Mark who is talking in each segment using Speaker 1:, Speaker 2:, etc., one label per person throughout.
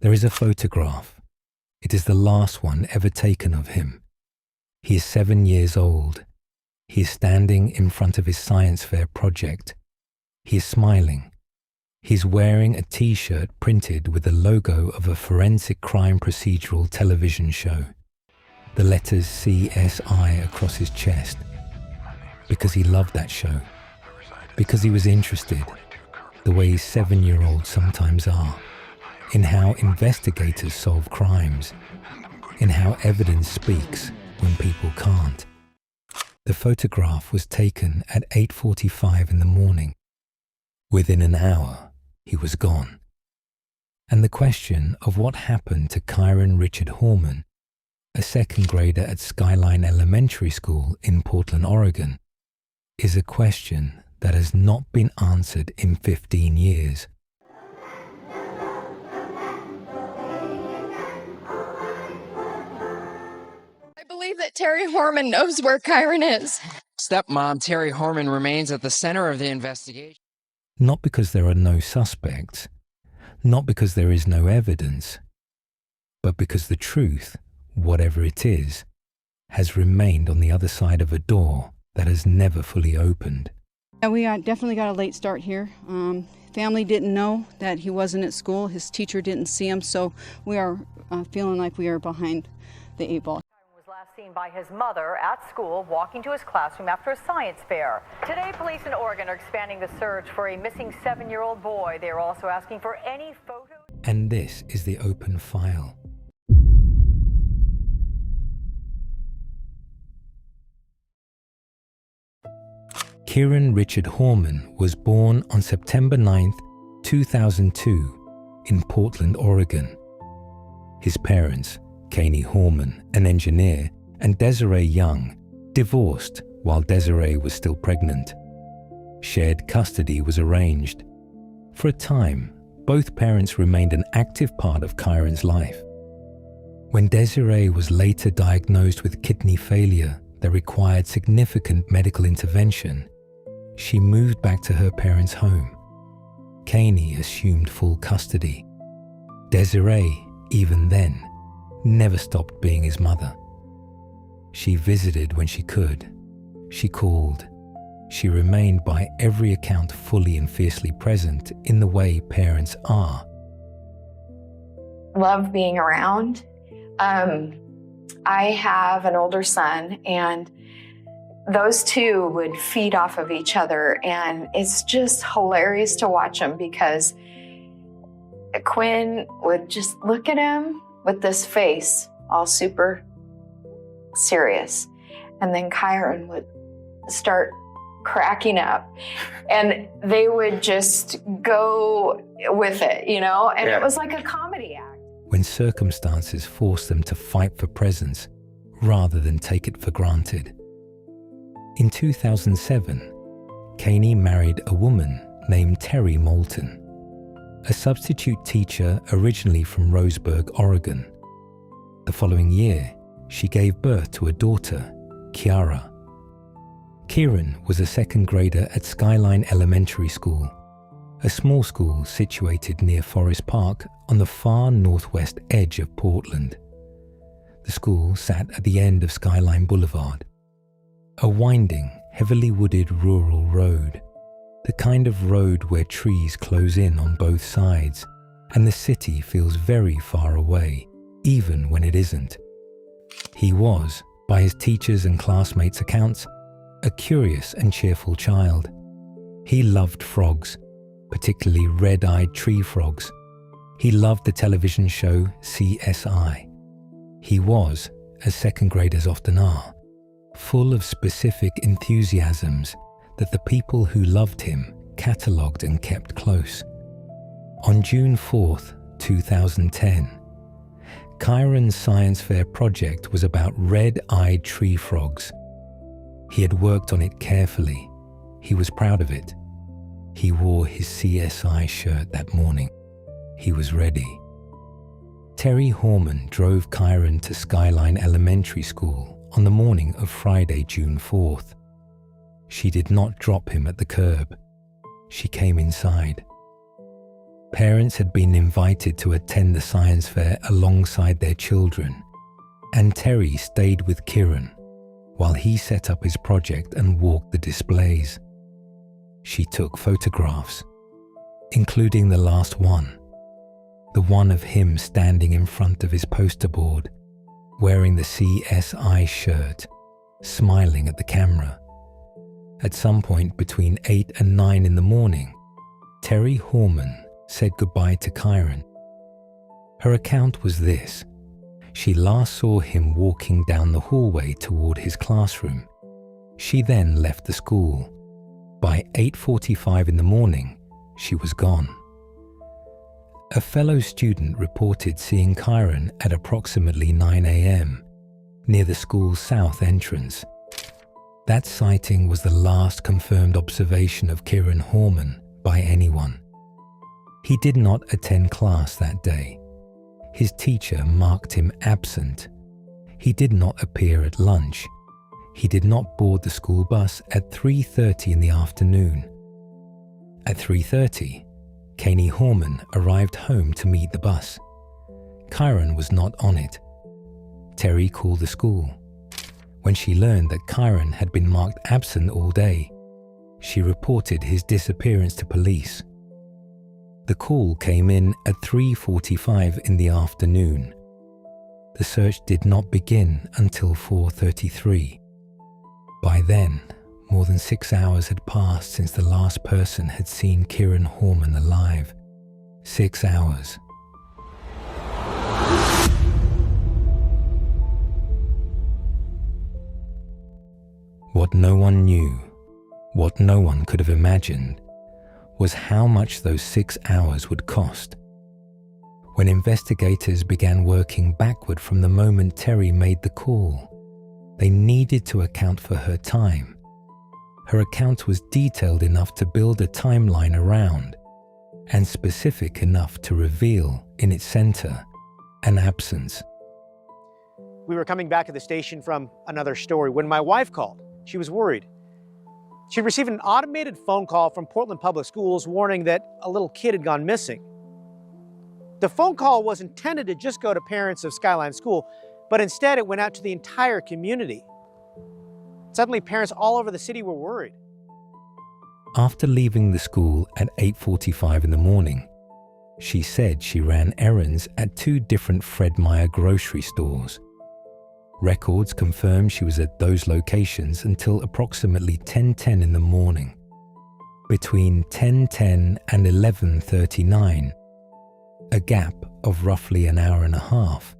Speaker 1: There is a photograph. It is the last one ever taken of him. He is 7 years old. He is standing in front of his science fair project. He is smiling. He is wearing a t-shirt printed with the logo of a forensic crime procedural television show. The letters CSI across his chest. Because he loved that show. Because he was interested, the way 7-year-olds sometimes are, in how investigators solve crimes, in how evidence speaks when people can't. The photograph was taken at 8:45 in the morning. Within an hour, he was gone. And the question of what happened to Kyron Richard Horman, a second grader at Skyline Elementary School in Portland, Oregon, is a question that has not been answered in 15 years.
Speaker 2: I believe that Terry Horman knows where Kyron is.
Speaker 3: Stepmom Terry Horman remains at the center of the investigation.
Speaker 1: Not because there are no suspects, not because there is no evidence, but because the truth, whatever it is, has remained on the other side of a door that has never fully opened.
Speaker 4: Yeah, we definitely got a late start here. Family didn't know that he wasn't at school. His teacher didn't see him, so we are feeling like we are behind the 8 ball.
Speaker 5: Was last seen by his mother at school walking to his classroom after a science fair. Today, police in Oregon are expanding the search for a missing 7-year-old boy. They are also asking for any photos.
Speaker 1: And this is the open file. Kyron Richard Horman was born on September 9, 2002, in Portland, Oregon. His parents, Kyron Horman, an engineer, and Desiree Young, divorced while Desiree was still pregnant. Shared custody was arranged. For a time, both parents remained an active part of Kyron's life. When Desiree was later diagnosed with kidney failure that required significant medical intervention, she moved back to her parents' home. Kyron assumed full custody. Desiree, even then, never stopped being his mother. She visited when she could. She called. She remained by every account fully and fiercely present in the way parents are.
Speaker 6: Love being around. I have an older son, and those two would feed off of each other, and it's just hilarious to watch them because Quinn would just look at him with this face, all super serious, and then Kyron would start cracking up, and they would just go with it, and It was like a comedy act.
Speaker 1: When circumstances forced them to fight for presence rather than take it for granted. In 2007, Kyron married a woman named Terry Moulton, a substitute teacher originally from Roseburg, Oregon. The following year, she gave birth to a daughter, Kiara. Kyron was a second grader at Skyline Elementary School, a small school situated near Forest Park on the far northwest edge of Portland. The school sat at the end of Skyline Boulevard, a winding, heavily wooded rural road, the kind of road where trees close in on both sides and the city feels very far away, even when it isn't. He was, by his teachers' and classmates' accounts, a curious and cheerful child. He loved frogs, particularly red-eyed tree frogs. He loved the television show CSI. He was, as second graders often are, full of specific enthusiasms that the people who loved him catalogued and kept close. On June 4th, 2010, Kyron's science fair project was about red-eyed tree frogs. He had worked on it carefully. He was proud of it. He wore his CSI shirt that morning. He was ready. Terry Horman drove Kyron to Skyline Elementary School on the morning of Friday, June 4th. She did not drop him at the curb. She came inside. Parents had been invited to attend the science fair alongside their children, and Terry stayed with Kyron while he set up his project and walked the displays. She took photographs, including the last one, the one of him standing in front of his poster board, wearing the CSI shirt, smiling at the camera. At some point between 8 and 9 in the morning, Terry Horman said goodbye to Kyron. Her account was this: she last saw him walking down the hallway toward his classroom. She then left the school. By 8:45 in the morning, she was gone. A fellow student reported seeing Kyron at approximately 9 a.m. near the school's south entrance. That sighting was the last confirmed observation of Kyron Horman by anyone. He did not attend class that day. His teacher marked him absent. He did not appear at lunch. He did not board the school bus at 3:30 in the afternoon. At 3:30, Kyron Horman arrived home to meet the bus. Kyron was not on it. Terry called the school. When she learned that Kyron had been marked absent all day, she reported his disappearance to police. The call came in at 3:45 in the afternoon. The search did not begin until 4:33. By then, more than 6 hours had passed since the last person had seen Kyron Horman alive. 6 hours. What no one knew, what no one could have imagined, was how much those 6 hours would cost. When investigators began working backward from the moment Terry made the call, they needed to account for her time. Her account was detailed enough to build a timeline around, and specific enough to reveal in its center an absence.
Speaker 7: We were coming back to the station from another story when my wife called. She was worried. She'd received an automated phone call from Portland Public Schools warning that a little kid had gone missing. The phone call was intended to just go to parents of Skyline School, but instead it went out to the entire community. Suddenly, parents all over the city were worried.
Speaker 1: After leaving the school at 8:45 in the morning, she said she ran errands at 2 different Fred Meyer grocery stores. Records confirmed she was at those locations until approximately 10:10 in the morning. Between 10:10 and 11:39, a gap of roughly an hour and a half,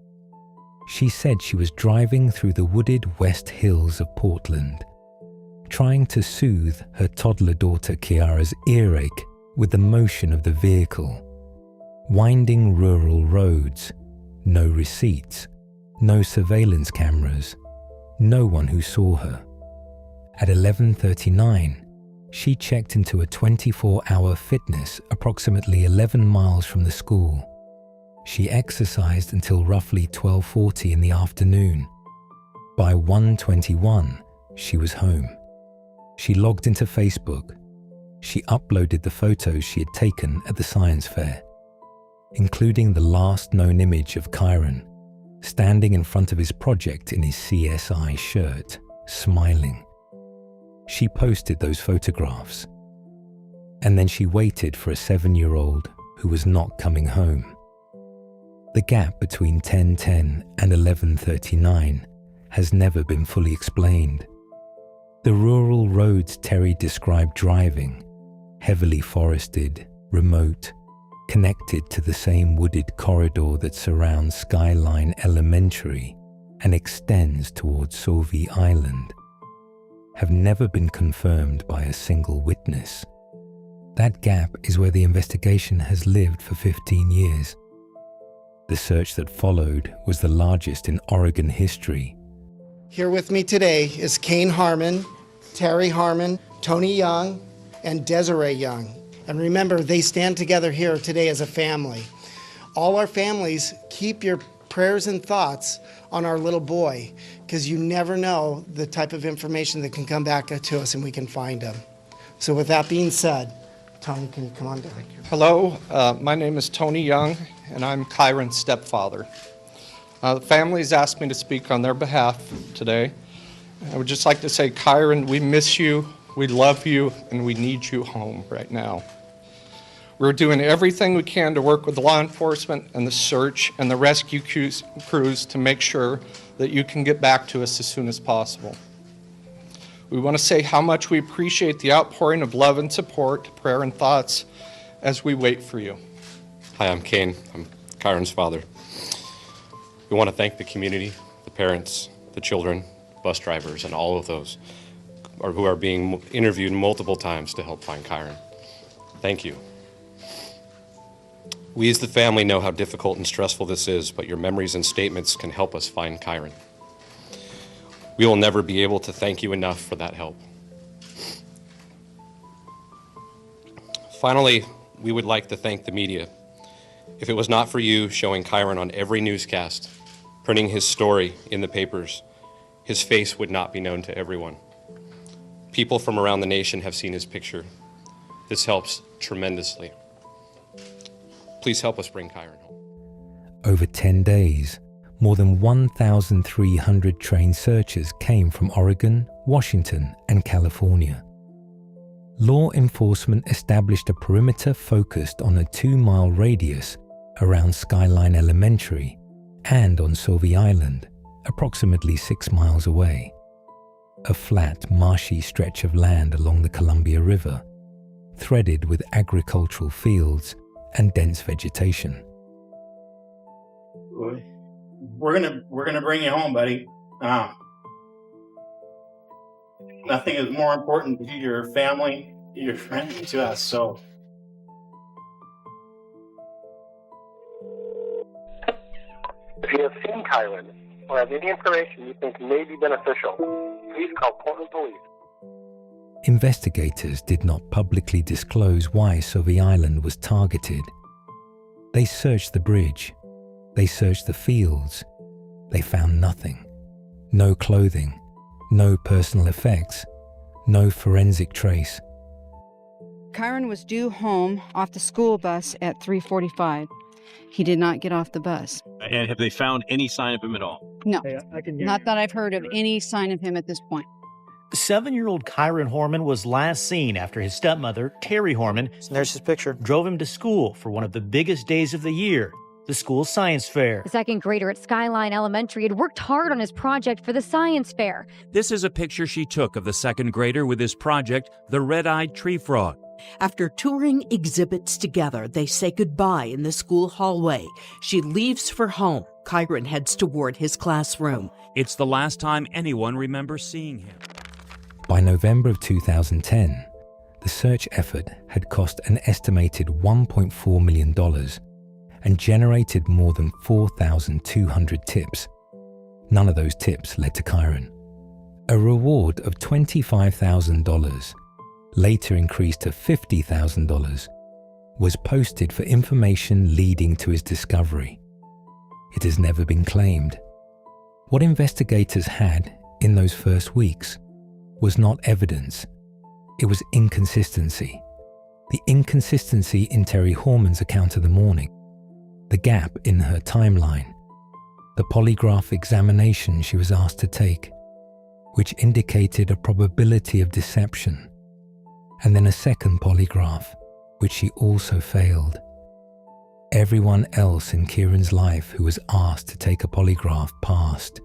Speaker 1: she said she was driving through the wooded West Hills of Portland, trying to soothe her toddler daughter Kiara's earache with the motion of the vehicle. Winding rural roads, no receipts, no surveillance cameras, no one who saw her. At 11:39, she checked into a 24-hour fitness approximately 11 miles from the school. She exercised until roughly 12:40 in the afternoon. By 1:21, she was home. She logged into Facebook. She uploaded the photos she had taken at the science fair, including the last known image of Kyron, standing in front of his project in his CSI shirt, smiling. She posted those photographs. And then she waited for a 7-year-old who was not coming home. The gap between 10:10 and 11:39 has never been fully explained. The rural roads Terry described driving, heavily forested, remote, connected to the same wooded corridor that surrounds Skyline Elementary and extends towards Sauvie Island, have never been confirmed by a single witness. That gap is where the investigation has lived for 15 years. The search that followed was the largest in Oregon history.
Speaker 8: Here with me today is Kyron Horman, Terry Horman, Tony Young, and Desiree Young. And remember, they stand together here today as a family. All our families, keep your prayers and thoughts on our little boy, because you never know the type of information that can come back to us and we can find him. So with that being said, Tony, can you come on down?
Speaker 9: Hello, my name is Tony Young, and I'm Kyron's stepfather. The family's asked me to speak on their behalf today. I would just like to say, Kyron, we miss you, we love you, and we need you home right now. We're doing everything we can to work with law enforcement and the search and the rescue crews to make sure that you can get back to us as soon as possible. We want to say how much we appreciate the outpouring of love and support, prayer and thoughts as we wait for you.
Speaker 10: Hi, I'm Kane. I'm Kyron's father. We want to thank the community, the parents, the children, bus drivers, and all of those who are being interviewed multiple times to help find Kyron. Thank you. We as the family know how difficult and stressful this is, but your memories and statements can help us find Kyron. We will never be able to thank you enough for that help. Finally, we would like to thank the media. If it was not for you showing Kyron on every newscast, printing his story in the papers, his face would not be known to everyone. People from around the nation have seen his picture. This helps tremendously. Please help us bring Kyron home.
Speaker 1: Over 10 days, more than 1,300 trained searchers came from Oregon, Washington, and California. Law enforcement established a perimeter focused on a 2-mile radius around Skyline Elementary and on Sauvie Island, approximately 6 miles away. A flat, marshy stretch of land along the Columbia River, threaded with agricultural fields and dense vegetation.
Speaker 11: We're gonna bring you home, buddy. Nothing is more important to your family, your friends, to us. So,
Speaker 12: if you have seen Kyron or have any information you think may be beneficial, please call Portland Police.
Speaker 1: Investigators did not publicly disclose why Sauvie Island was targeted. They searched the bridge. They searched the fields. They found nothing. No clothing, no personal effects, no forensic trace.
Speaker 4: Kyron was due home off the school bus at 3:45. He did not get off the bus.
Speaker 13: And have they found any sign of him at all?
Speaker 4: No,
Speaker 7: Hey, I can hear
Speaker 4: not
Speaker 7: you.
Speaker 4: that I've heard of any sign of him at this point.
Speaker 14: 7-year-old Kyron Horman was last seen after his stepmother, Terry Horman,
Speaker 7: There's his picture.
Speaker 14: drove him to school for one of the biggest days of the year, the school science fair.
Speaker 15: The second grader at Skyline Elementary had worked hard on his project for the science fair.
Speaker 16: This is a picture she took of the second grader with his project, the red-eyed tree frog.
Speaker 17: After touring exhibits together, they say goodbye in the school hallway. She leaves for home. Kyron heads toward his classroom.
Speaker 16: It's the last time anyone remembers seeing him.
Speaker 1: By November of 2010, the search effort had cost an estimated $1.4 million and generated more than 4,200 tips. None of those tips led to Kyron. A reward of $25,000, later increased to $50,000, was posted for information leading to his discovery. It has never been claimed. What investigators had in those first weeks was not evidence. It was inconsistency. The inconsistency in Terry Horman's account of the morning, the gap in her timeline, the polygraph examination she was asked to take, which indicated a probability of deception, and then a second polygraph, which she also failed. Everyone else in Kyron's life who was asked to take a polygraph passed.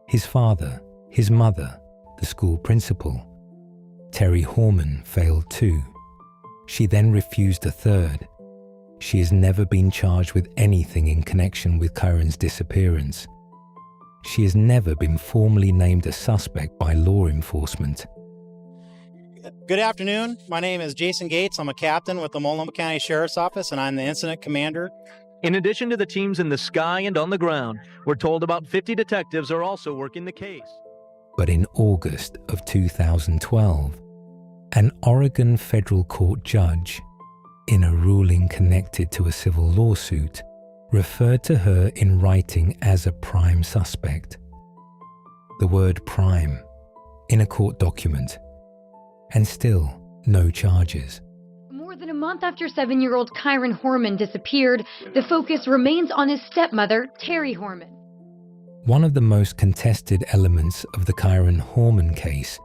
Speaker 1: His father, his mother, the school principal. Terry Horman failed too. She then refused a third. She has never been charged with anything in connection with Kyron's disappearance. She has never been formally named a suspect by law enforcement.
Speaker 11: good afternoon. My name is Jason Gates. I'm a captain with the Multnomah County Sheriff's Office, and I'm the incident commander.
Speaker 18: In addition to the teams in the sky and on the ground, we're told about 50 detectives are also working the case.
Speaker 1: But in August of 2012, an Oregon federal court judge, in a ruling connected to a civil lawsuit, referred to her in writing as a prime suspect. The word prime in a court document, and still no charges.
Speaker 15: than a month after 7-year-old Kyron Horman disappeared, the focus remains on his stepmother, Terry Horman.
Speaker 1: One of the most contested elements of the Kyron Horman case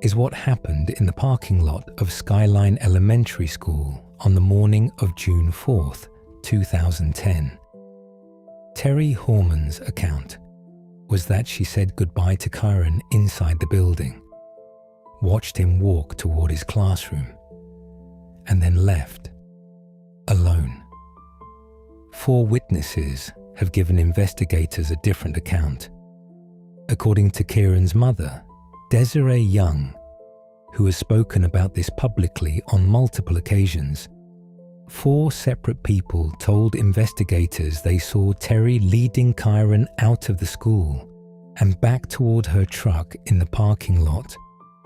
Speaker 1: is what happened in the parking lot of Skyline Elementary School on the morning of June 4th, 2010. Terry Horman's account was that she said goodbye to Kyron inside the building, watched him walk toward his classroom, and then left, alone. 4 witnesses have given investigators a different account. According to Kyron's mother, Desiree Young, who has spoken about this publicly on multiple occasions, 4 separate people told investigators they saw Terry leading Kyron out of the school and back toward her truck in the parking lot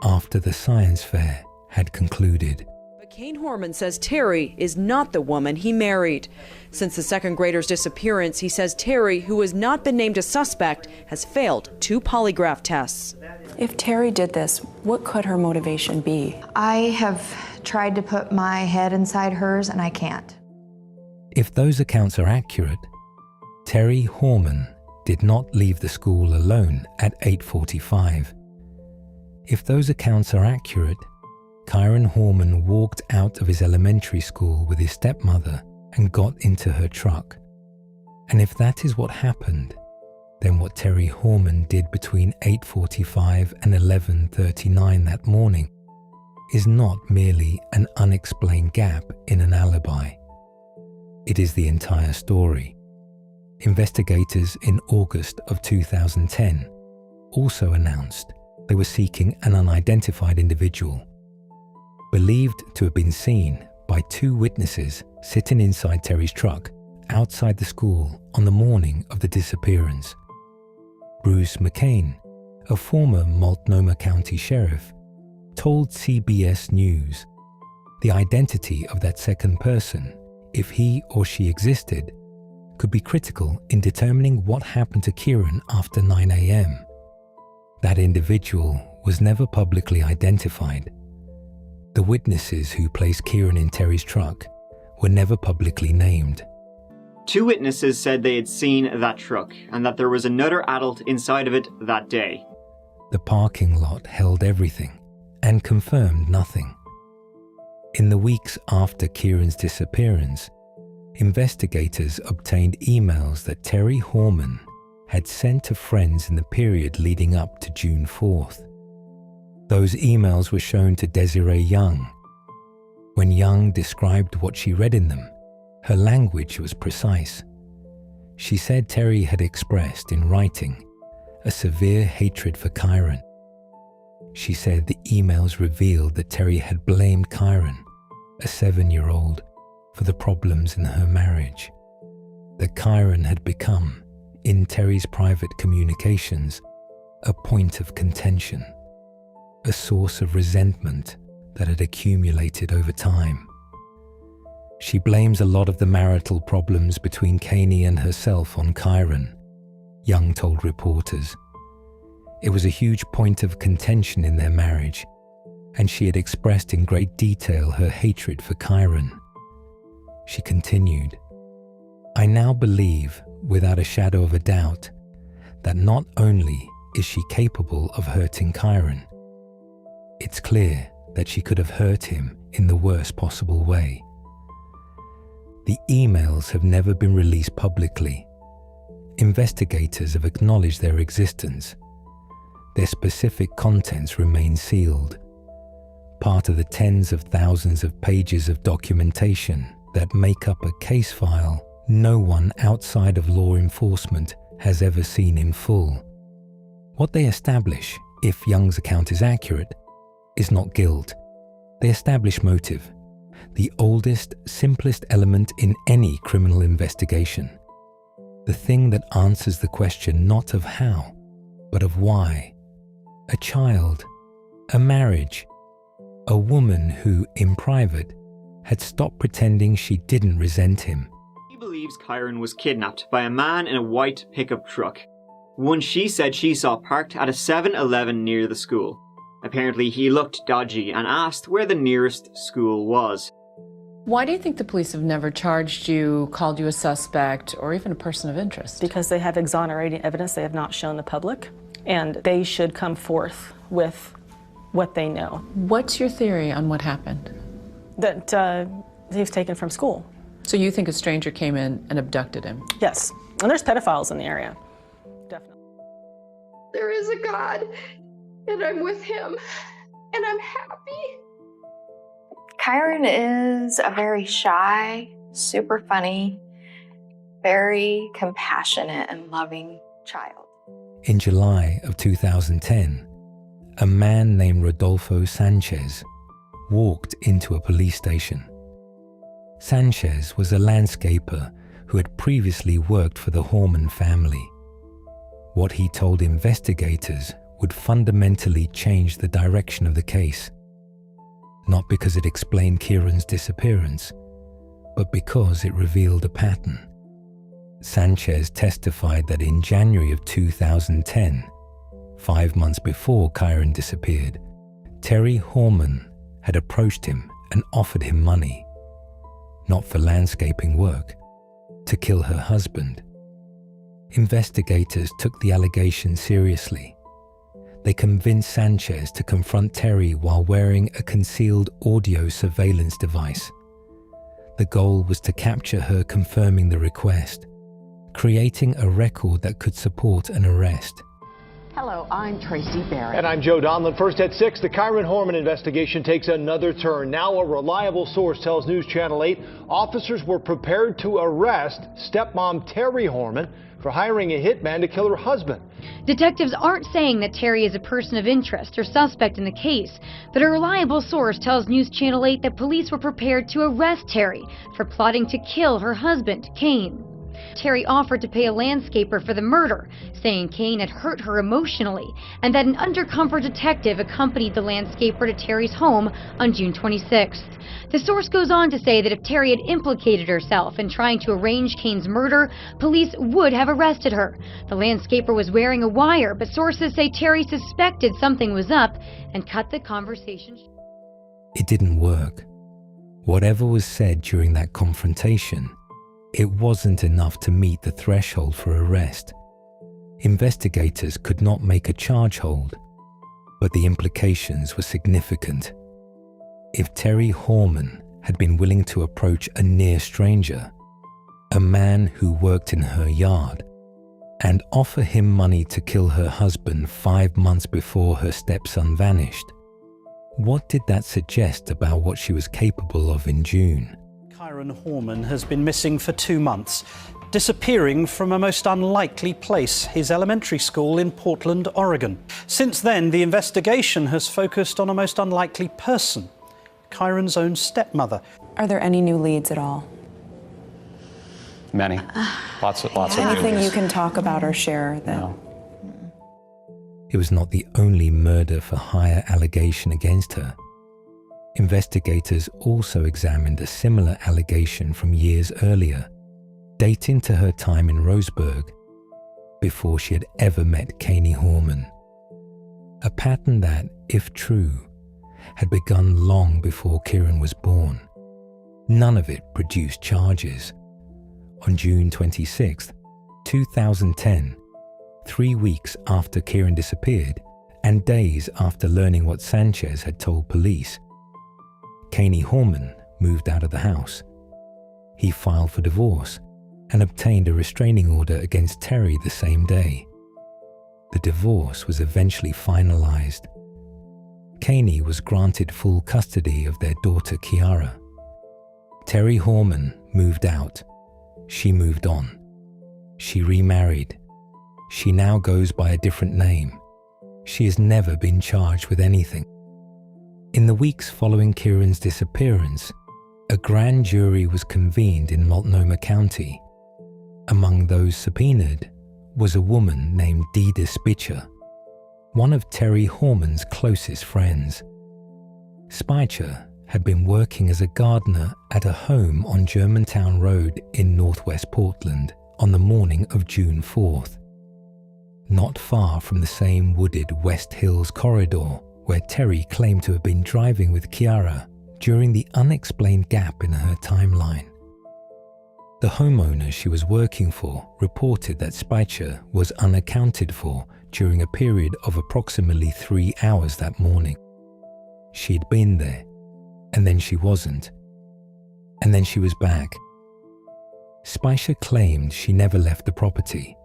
Speaker 1: after the science fair had concluded.
Speaker 19: But Kyron Horman says Terry is not the woman he married. Since the second grader's disappearance, he says Terry, who has not been named a suspect, has failed 2 polygraph tests.
Speaker 20: If Terry did this, what could her motivation be?
Speaker 6: I have tried to put my head inside hers, and I can't.
Speaker 1: If those accounts are accurate, Terry Horman did not leave the school alone at 8:45. If those accounts are accurate, Kyron Horman walked out of his elementary school with his stepmother and got into her truck. And if that is what happened, then what Terry Horman did between 8:45 and 11:39 that morning is not merely an unexplained gap in an alibi. It is the entire story. Investigators in August of 2010 also announced they were seeking an unidentified individual, believed to have been seen by 2 witnesses sitting inside Terry's truck outside the school on the morning of the disappearance. Bruce McCain, a former Multnomah County sheriff, told CBS News the identity of that second person, if he or she existed, could be critical in determining what happened to Kyron after 9 a.m. That individual was never publicly identified. The witnesses who placed Kyron in Terry's truck were never publicly named.
Speaker 21: 2 witnesses said they had seen that truck and that there was another adult inside of it that day.
Speaker 1: The parking lot held everything and confirmed nothing. In the weeks after Kyron's disappearance, investigators obtained emails that Terry Horman had sent to friends in the period leading up to June 4th. Those emails were shown to Desiree Young. When Young described what she read in them, her language was precise. She said Terry had expressed in writing a severe hatred for Kyron. She said the emails revealed that Terry had blamed Kyron, a 7-year-old, for the problems in her marriage. That Kyron had become, in Terry's private communications, a point of contention, a source of resentment that had accumulated over time. She blames a lot of the marital problems between Caney and herself on Kyron, Young told reporters. It was a huge point of contention in their marriage, and she had expressed in great detail her hatred for Kyron. She continued, "I now believe, without a shadow of a doubt, that not only is she capable of hurting Kyron, it's clear that she could have hurt him in the worst possible way." The emails have never been released publicly. Investigators have acknowledged their existence. Their specific contents remain sealed, part of the tens of thousands of pages of documentation that make up a case file no one outside of law enforcement has ever seen in full. What they establish, if Young's account is accurate, is not guilt. They establish motive, the oldest, simplest element in any criminal investigation. The thing that answers the question not of how, but of why. A child, a marriage, a woman who, in private, had stopped pretending she didn't resent him.
Speaker 21: She believes Kyron was kidnapped by a man in a white pickup truck, one she said she saw parked at a 7-Eleven near the school. Apparently he looked dodgy and asked where the nearest school was.
Speaker 2: Why do you think the police have never charged you, called you a suspect, or even a person of interest?
Speaker 22: Because they have exonerating evidence they have not shown the public, and they should come forth with what they know.
Speaker 2: What's your theory on what happened?
Speaker 22: That he was taken from school.
Speaker 2: So you think a stranger came in and abducted him?
Speaker 22: Yes, and there's pedophiles in the area. Definitely.
Speaker 23: There is a God, and I'm with him, and I'm happy.
Speaker 6: Kyron is a very shy, super funny, very compassionate and loving child.
Speaker 1: In July of 2010, a man named Rodolfo Sanchez walked into a police station. Sanchez was a landscaper who had previously worked for the Horman family. What he told investigators would fundamentally change the direction of the case. Not because it explained Kyron's disappearance, but because it revealed a pattern. Sanchez testified that in January of 2010, 5 months before Kyron disappeared, Terry Horman had approached him and offered him money, not for landscaping work, to kill her husband. Investigators took the allegation seriously. They convinced Sanchez to confront Terry while wearing a concealed audio surveillance device. The goal was to capture her confirming the request, creating a record that could support an arrest.
Speaker 24: Hello, I'm Tracy Barrett.
Speaker 25: And I'm Joe Donlin. First at 6, the Kyron Horman investigation takes another turn. Now a reliable source tells News Channel 8 officers were prepared to arrest stepmom Terry Horman for hiring a hitman to kill her husband.
Speaker 15: Detectives aren't saying that Terry is a person of interest or suspect in the case, but a reliable source tells News Channel 8 that police were prepared to arrest Terry for plotting to kill her husband, Kane. Terry offered to pay a landscaper for the murder, saying Kane had hurt her emotionally, and that an undercover detective accompanied the landscaper to Terry's home on June 26th. The source goes on to say that if Terry had implicated herself in trying to arrange Kane's murder, police would have arrested her. The landscaper was wearing a wire, but sources say Terry suspected something was up and cut the conversation.
Speaker 1: It didn't work. Whatever was said during that confrontation, it wasn't enough to meet the threshold for arrest. Investigators could not make a charge hold, but the implications were significant. If Terry Horman had been willing to approach a near stranger, a man who worked in her yard, and offer him money to kill her husband 5 months before her stepson vanished, what did that suggest about what she was capable of in June?
Speaker 26: Kyron Horman has been missing for 2 months, disappearing from a most unlikely place, his elementary school in Portland, Oregon. Since then, the investigation has focused on a most unlikely person, Kyron's own stepmother.
Speaker 20: Are there any new leads at all?
Speaker 27: Many. Lots of
Speaker 20: Anything
Speaker 27: news.
Speaker 20: you can talk about or share that?
Speaker 27: No.
Speaker 1: It was not the only murder for hire allegation against her. Investigators also examined a similar allegation from years earlier, dating to her time in Roseburg, before she had ever met Kyron Horman. A pattern that, if true, had begun long before Kyron was born. None of it produced charges. On June 26, 2010, 3 weeks after Kyron disappeared, and days after learning what Sanchez had told police, Kyron Horman moved out of the house. He filed for divorce and obtained a restraining order against Terry the same day. The divorce was eventually finalized. Kyron was granted full custody of their daughter Kiara. Terry Horman moved out. She moved on. She remarried. She now goes by a different name. She has never been charged with anything. In the weeks following Kyron's disappearance, a grand jury was convened in Multnomah County. Among those subpoenaed was a woman named Dida Spitzer, one of Terry Horman's closest friends. Spitzer had been working as a gardener at a home on Germantown Road in northwest Portland on the morning of June 4th, not far from the same wooded West Hills corridor where Terry claimed to have been driving with Kiara during the unexplained gap in her timeline. The homeowner she was working for reported that Speicher was unaccounted for during a period of approximately 3 hours that morning. She'd been there, and then she wasn't, and then she was back. Speicher claimed she never left the property.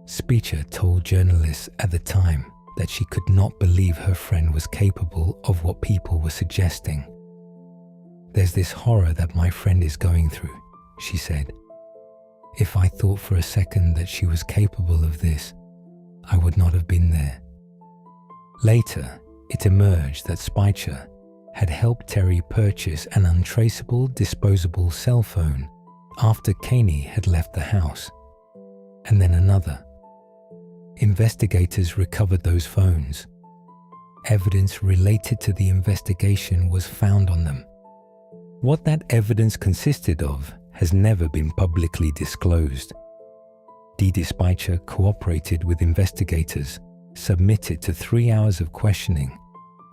Speaker 1: Speicher told journalists at the time that she could not believe her friend was capable of what people were suggesting. "There's this horror that my friend is going through," she said. "If I thought for a second that she was capable of this, I would not have been there." Later, it emerged that Speicher had helped Terry purchase an untraceable disposable cell phone after Caney had left the house, and then another. Investigators recovered those phones. Evidence related to the investigation was found on them. What that evidence consisted of has never been publicly disclosed. Dee Speicher cooperated with investigators, submitted to 3 hours of questioning,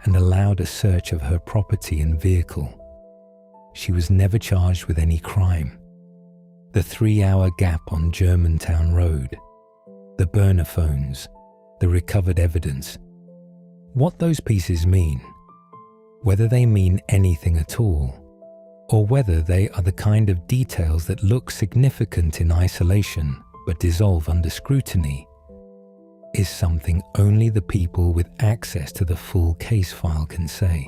Speaker 1: and allowed a search of her property and vehicle. She was never charged with any crime. The 3-hour gap on Germantown Road, the burner phones, the recovered evidence. What those pieces mean, whether they mean anything at all, or whether they are the kind of details that look significant in isolation but dissolve under scrutiny, is something only the people with access to the full case file can say.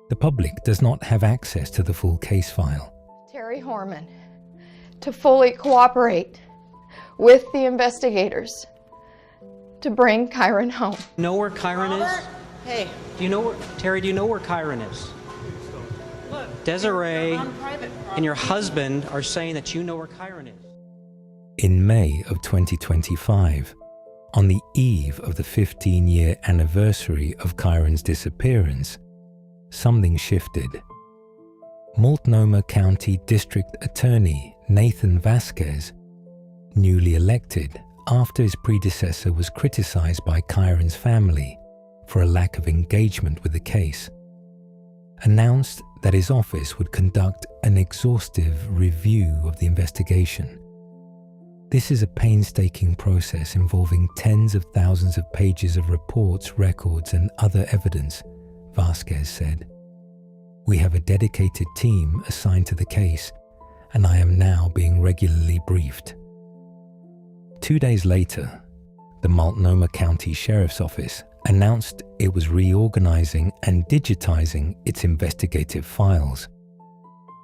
Speaker 1: The public does not have access to the full case file.
Speaker 23: Terry Horman to fully cooperate with the investigators to bring Kyron home.
Speaker 3: Know where Kyron is?
Speaker 23: Hey.
Speaker 3: Do you know where, Terry, do you know where Kyron is? Desiree and your husband are saying that you know where Kyron is.
Speaker 1: In May of 2025, on the eve of the 15-year anniversary of Kyron's disappearance, something shifted. Multnomah County District Attorney Nathan Vasquez, newly elected after his predecessor was criticized by Kyron's family for a lack of engagement with the case, announced that his office would conduct an exhaustive review of the investigation. This is a painstaking process involving tens of thousands of pages of reports, records, and other evidence, Vasquez said. "We have a dedicated team assigned to the case, and I am now being regularly briefed." 2 days later, the Multnomah County Sheriff's Office announced it was reorganizing and digitizing its investigative files,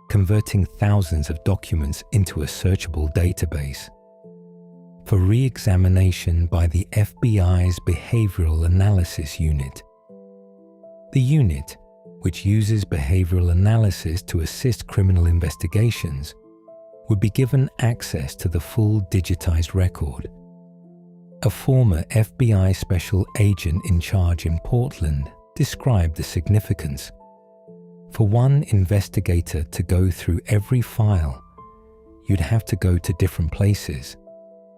Speaker 1: converting thousands of documents into a searchable database for re-examination by the FBI's Behavioral Analysis Unit. The unit, which uses behavioral analysis to assist criminal investigations, would be given access to the full digitized record. A former FBI special agent in charge in Portland described the significance. For one investigator to go through every file, you'd have to go to different places,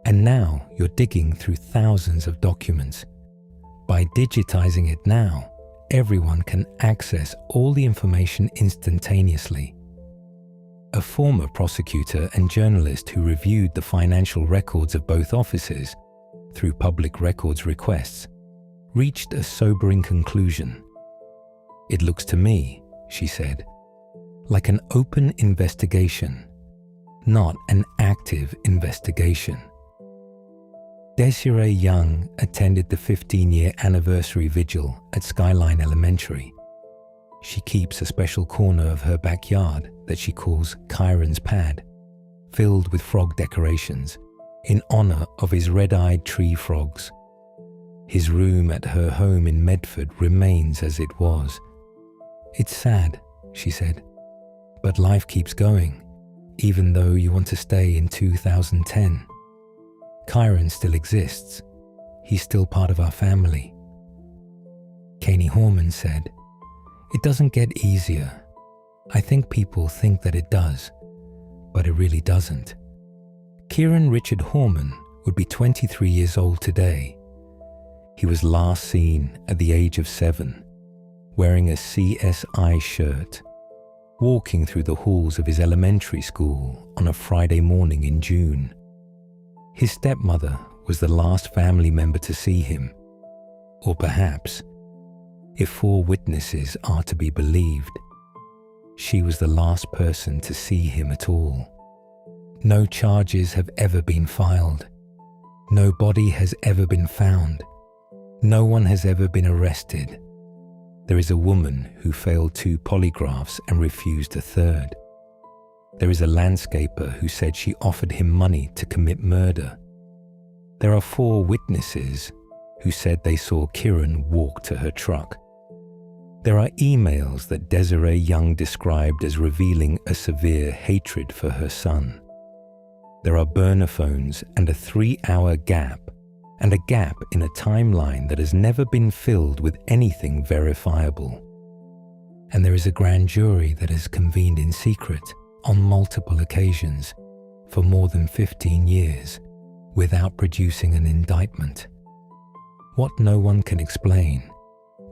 Speaker 1: and now you're digging through thousands of documents. By digitizing it now, everyone can access all the information instantaneously. A former prosecutor and journalist who reviewed the financial records of both offices through public records requests reached a sobering conclusion. "It looks to me," she said, "like an open investigation, not an active investigation." Desiree Young attended the 15-year anniversary vigil at Skyline Elementary. She keeps a special corner of her backyard that she calls Kyron's Pad, filled with frog decorations in honor of his red-eyed tree frogs. His room at her home in Medford remains as it was. "It's sad," she said, "but life keeps going, even though you want to stay in 2010. Kyron still exists. He's still part of our family." Kyron Horman said, "It doesn't get easier. I think people think that it does, but it really doesn't." Kyron Richard Horman would be 23 years old today. He was last seen at the age of 7. wearing a CSI shirt, walking through the halls of his elementary school on a Friday morning in June. His stepmother was the last family member to see him, or perhaps, if 4 witnesses are to be believed, she was the last person to see him at all. No charges have ever been filed. No body has ever been found. No one has ever been arrested. There is a woman who failed 2 polygraphs and refused a 3rd. There is a landscaper who said she offered him money to commit murder. There are 4 witnesses who said they saw Kyron walk to her truck. There are emails that Desiree Young described as revealing a severe hatred for her son. There are burner phones and a 3-hour gap, and a gap in a timeline that has never been filled with anything verifiable. And there is a grand jury that has convened in secret on multiple occasions for more than 15 years without producing an indictment. What no one can explain,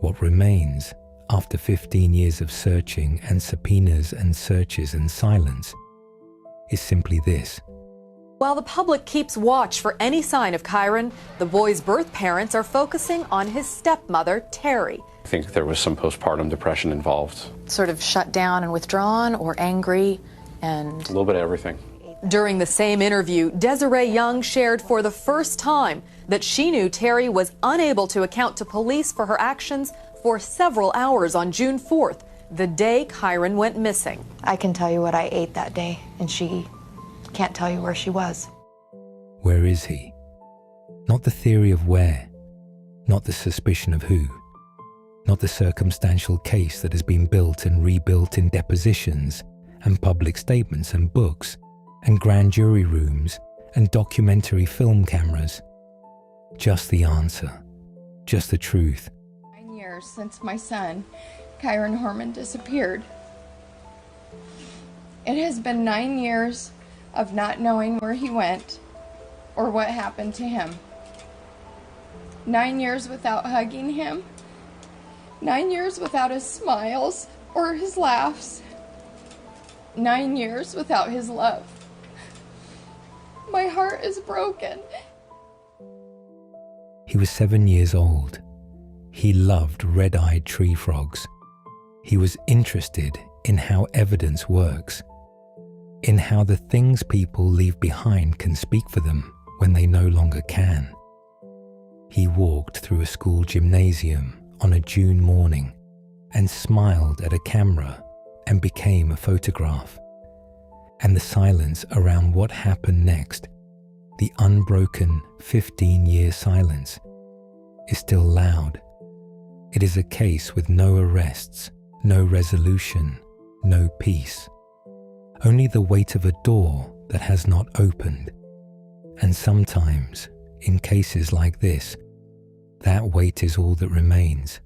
Speaker 1: what remains after 15 years of searching and subpoenas and searches and silence, is simply this.
Speaker 5: While the public keeps watch for any sign of Kyron, the boy's birth parents are focusing on his stepmother, Terry.
Speaker 8: I think there was some postpartum depression involved.
Speaker 5: Sort of shut down and withdrawn, or angry, and...
Speaker 8: A little bit of everything.
Speaker 5: During the same interview, Desiree Young shared for the first time that she knew Terry was unable to account to police for her actions for several hours on June 4th, the day Kyron went missing.
Speaker 6: I can tell you what I ate that day, and she can't tell you where she was.
Speaker 1: Where is he? Not the theory of where, not the suspicion of who, not the circumstantial case that has been built and rebuilt in depositions and public statements and books and grand jury rooms and documentary film cameras. Just the answer, just the truth.
Speaker 23: 9 years since my son, Kyron Horman, disappeared. It has been 9 years of not knowing where he went or what happened to him. 9 years without hugging him. 9 years without his smiles or his laughs. 9 years without his love. My heart is broken.
Speaker 1: He was 7 years old. He loved red-eyed tree frogs. He was interested in how evidence works, in how the things people leave behind can speak for them when they no longer can. He walked through a school gymnasium on a June morning and smiled at a camera and became a photograph. And the silence around what happened next, the unbroken 15-year silence, is still loud. It is a case with no arrests, no resolution, no peace. Only the weight of a door that has not opened. And sometimes, in cases like this, that weight is all that remains.